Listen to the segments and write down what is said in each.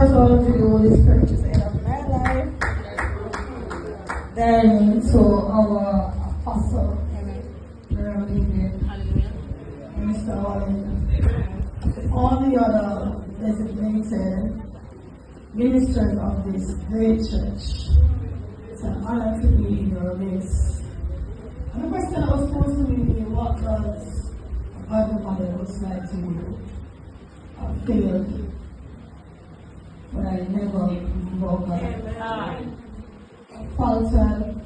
first of all, to the Holy Spirit is the end of my life. Then to our apostle, Reverend David, Mr. Olin, all the other designated ministers of this great church. It's an honor to be in your midst. And the question I was supposed to be, what does a godly mother looks like to you? I failed, but I never broke up. I faltered,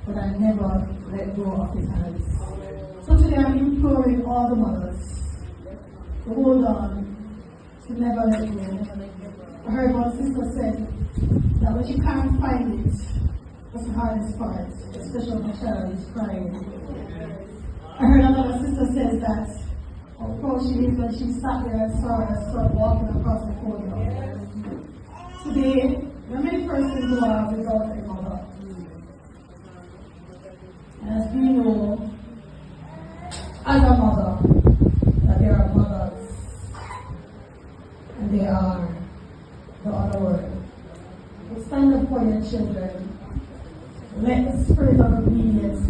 but I never let go of his hands. So today I'm imploring all the mothers to hold on, to never let go. I heard one sister said that when she can't find it, that's the hardest part, especially when my child is crying. I heard another sister say that how proud she is when she sat there and saw her son walking across the podium. Today, there are many persons who are without a mother. And as we know, as a mother, that there are mothers, and they are the other word. So stand up for your children. Let the spirit of obedience